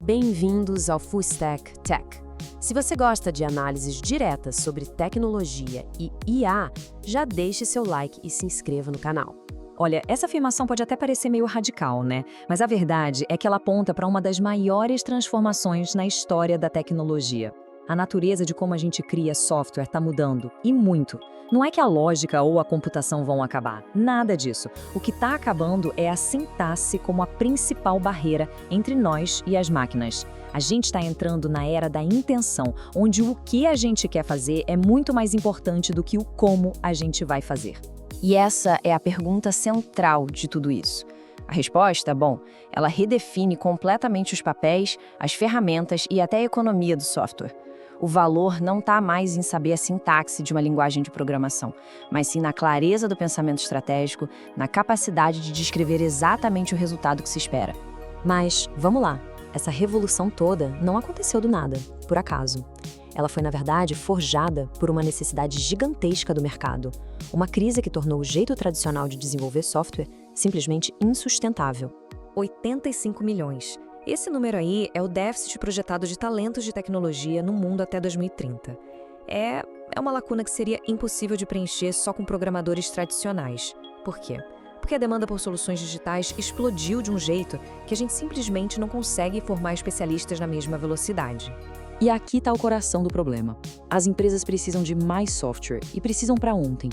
Bem-vindos ao Full Stack Tech. Se você gosta de análises diretas sobre tecnologia e IA, já deixe seu like e se inscreva no canal. Olha, essa afirmação pode até parecer meio radical, né? Mas a verdade é que ela aponta para uma das maiores transformações na história da tecnologia. A natureza de como a gente cria software está mudando, e muito. Não é que a lógica ou a computação vão acabar, nada disso. O que está acabando é a sintaxe como a principal barreira entre nós e as máquinas. A gente está entrando na era da intenção, onde o que a gente quer fazer é muito mais importante do que o como a gente vai fazer. E essa é a pergunta central de tudo isso. A resposta, bom, ela redefine completamente os papéis, as ferramentas e até a economia do software. O valor não está mais em saber a sintaxe de uma linguagem de programação, mas sim na clareza do pensamento estratégico, na capacidade de descrever exatamente o resultado que se espera. Mas, vamos lá, essa revolução toda não aconteceu do nada, por acaso. Ela foi, na verdade, forjada por uma necessidade gigantesca do mercado, uma crise que tornou o jeito tradicional de desenvolver software simplesmente insustentável. 85 milhões. Esse número aí é o déficit projetado de talentos de tecnologia no mundo até 2030. É uma lacuna que seria impossível de preencher só com programadores tradicionais. Por quê? Porque a demanda por soluções digitais explodiu de um jeito que a gente simplesmente não consegue formar especialistas na mesma velocidade. E aqui está o coração do problema. As empresas precisam de mais software e precisam para ontem.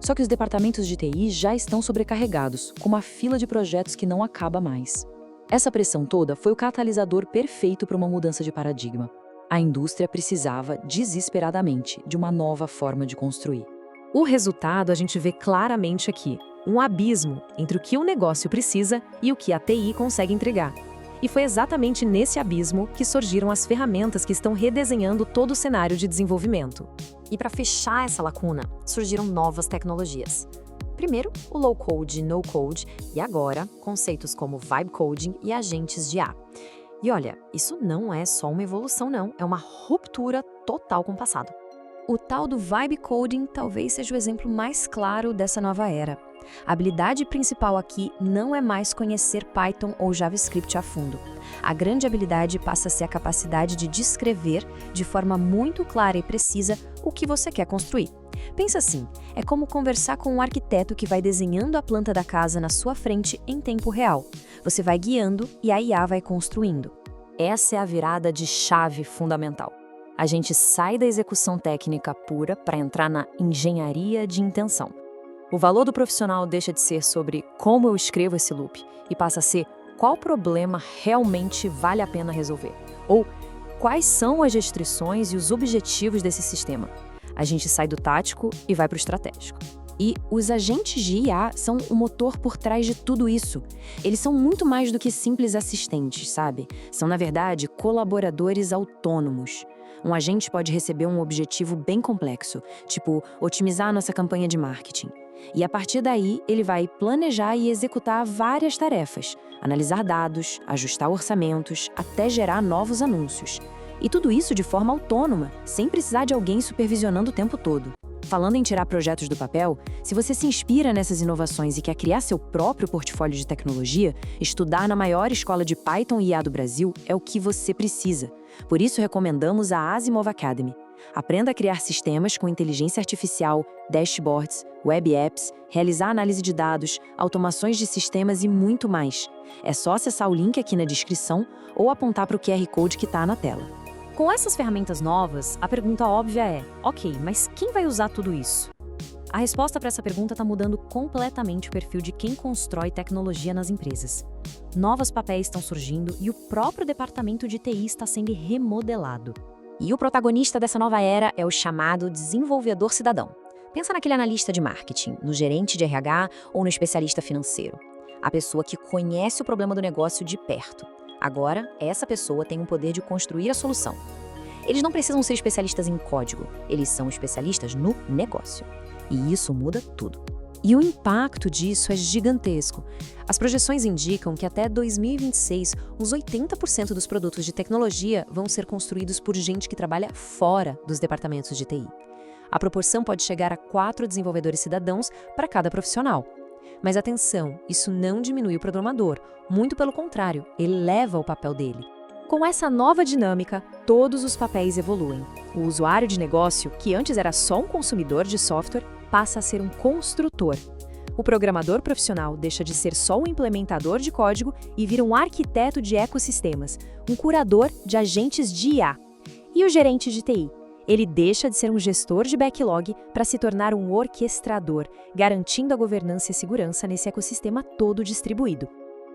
Só que os departamentos de TI já estão sobrecarregados, com uma fila de projetos que não acaba mais. Essa pressão toda foi o catalisador perfeito para uma mudança de paradigma. A indústria precisava, desesperadamente, de uma nova forma de construir. O resultado a gente vê claramente aqui, um abismo entre o que o negócio precisa e o que a TI consegue entregar. E foi exatamente nesse abismo que surgiram as ferramentas que estão redesenhando todo o cenário de desenvolvimento. E para fechar essa lacuna, surgiram novas tecnologias. Primeiro, o low-code, no-code e agora, conceitos como vibe coding e agentes de IA. E olha, isso não é só uma evolução não, é uma ruptura total com o passado. O tal do vibe coding talvez seja o exemplo mais claro dessa nova era. A habilidade principal aqui não é mais conhecer Python ou JavaScript a fundo. A grande habilidade passa a ser a capacidade de descrever de forma muito clara e precisa o que você quer construir. Pensa assim, é como conversar com um arquiteto que vai desenhando a planta da casa na sua frente em tempo real. Você vai guiando e a IA vai construindo. Essa é a virada de chave fundamental. A gente sai da execução técnica pura para entrar na engenharia de intenção. O valor do profissional deixa de ser sobre como eu escrevo esse loop e passa a ser qual problema realmente vale a pena resolver. Ou quais são as restrições e os objetivos desse sistema. A gente sai do tático e vai para o estratégico. E os agentes de IA são o motor por trás de tudo isso. Eles são muito mais do que simples assistentes, sabe? São, na verdade, colaboradores autônomos. Um agente pode receber um objetivo bem complexo, tipo otimizar a nossa campanha de marketing. E a partir daí, ele vai planejar e executar várias tarefas, analisar dados, ajustar orçamentos, até gerar novos anúncios. E tudo isso de forma autônoma, sem precisar de alguém supervisionando o tempo todo. Falando em tirar projetos do papel, se você se inspira nessas inovações e quer criar seu próprio portfólio de tecnologia, estudar na maior escola de Python e IA do Brasil é o que você precisa. Por isso, recomendamos a Asimov Academy. Aprenda a criar sistemas com inteligência artificial, dashboards, web apps, realizar análise de dados, automações de sistemas e muito mais. É só acessar o link aqui na descrição ou apontar para o QR Code que está na tela. Com essas ferramentas novas, a pergunta óbvia é, ok, mas quem vai usar tudo isso? A resposta para essa pergunta está mudando completamente o perfil de quem constrói tecnologia nas empresas. Novos papéis estão surgindo e o próprio departamento de TI está sendo remodelado. E o protagonista dessa nova era é o chamado desenvolvedor cidadão. Pensa naquele analista de marketing, no gerente de RH ou no especialista financeiro. A pessoa que conhece o problema do negócio de perto. Agora, essa pessoa tem o poder de construir a solução. Eles não precisam ser especialistas em código, eles são especialistas no negócio. E isso muda tudo. E o impacto disso é gigantesco. As projeções indicam que até 2026, uns 80% dos produtos de tecnologia vão ser construídos por gente que trabalha fora dos departamentos de TI. A proporção pode chegar a 4 desenvolvedores cidadãos para cada profissional. Mas atenção, isso não diminui o programador, muito pelo contrário, eleva o papel dele. Com essa nova dinâmica, todos os papéis evoluem. O usuário de negócio, que antes era só um consumidor de software, passa a ser um construtor. O programador profissional deixa de ser só um implementador de código e vira um arquiteto de ecossistemas, um curador de agentes de IA. E o gerente de TI? Ele deixa de ser um gestor de backlog para se tornar um orquestrador, garantindo a governança e segurança nesse ecossistema todo distribuído.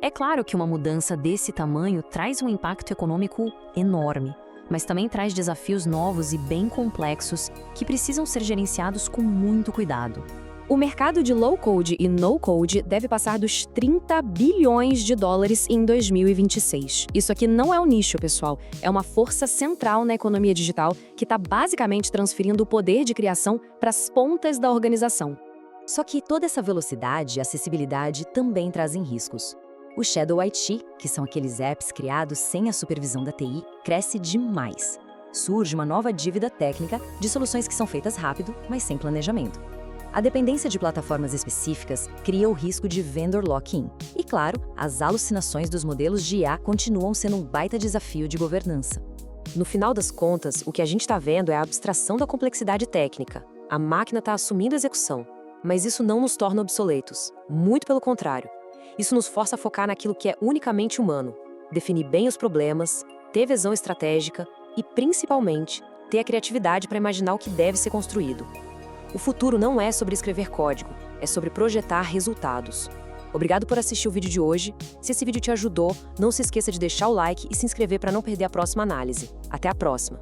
É claro que uma mudança desse tamanho traz um impacto econômico enorme, mas também traz desafios novos e bem complexos que precisam ser gerenciados com muito cuidado. O mercado de low-code e no-code deve passar dos 30 bilhões de dólares em 2026. Isso aqui não é um nicho, pessoal. É uma força central na economia digital que está basicamente transferindo o poder de criação para as pontas da organização. Só que toda essa velocidade e acessibilidade também trazem riscos. O Shadow IT, que são aqueles apps criados sem a supervisão da TI, cresce demais. Surge uma nova dívida técnica de soluções que são feitas rápido, mas sem planejamento. A dependência de plataformas específicas cria o risco de vendor lock-in. E claro, as alucinações dos modelos de IA continuam sendo um baita desafio de governança. No final das contas, o que a gente está vendo é a abstração da complexidade técnica. A máquina está assumindo a execução, mas isso não nos torna obsoletos. Muito pelo contrário. Isso nos força a focar naquilo que é unicamente humano, definir bem os problemas, ter visão estratégica e, principalmente, ter a criatividade para imaginar o que deve ser construído. O futuro não é sobre escrever código, é sobre projetar resultados. Obrigado por assistir o vídeo de hoje. Se esse vídeo te ajudou, não se esqueça de deixar o like e se inscrever para não perder a próxima análise. Até a próxima!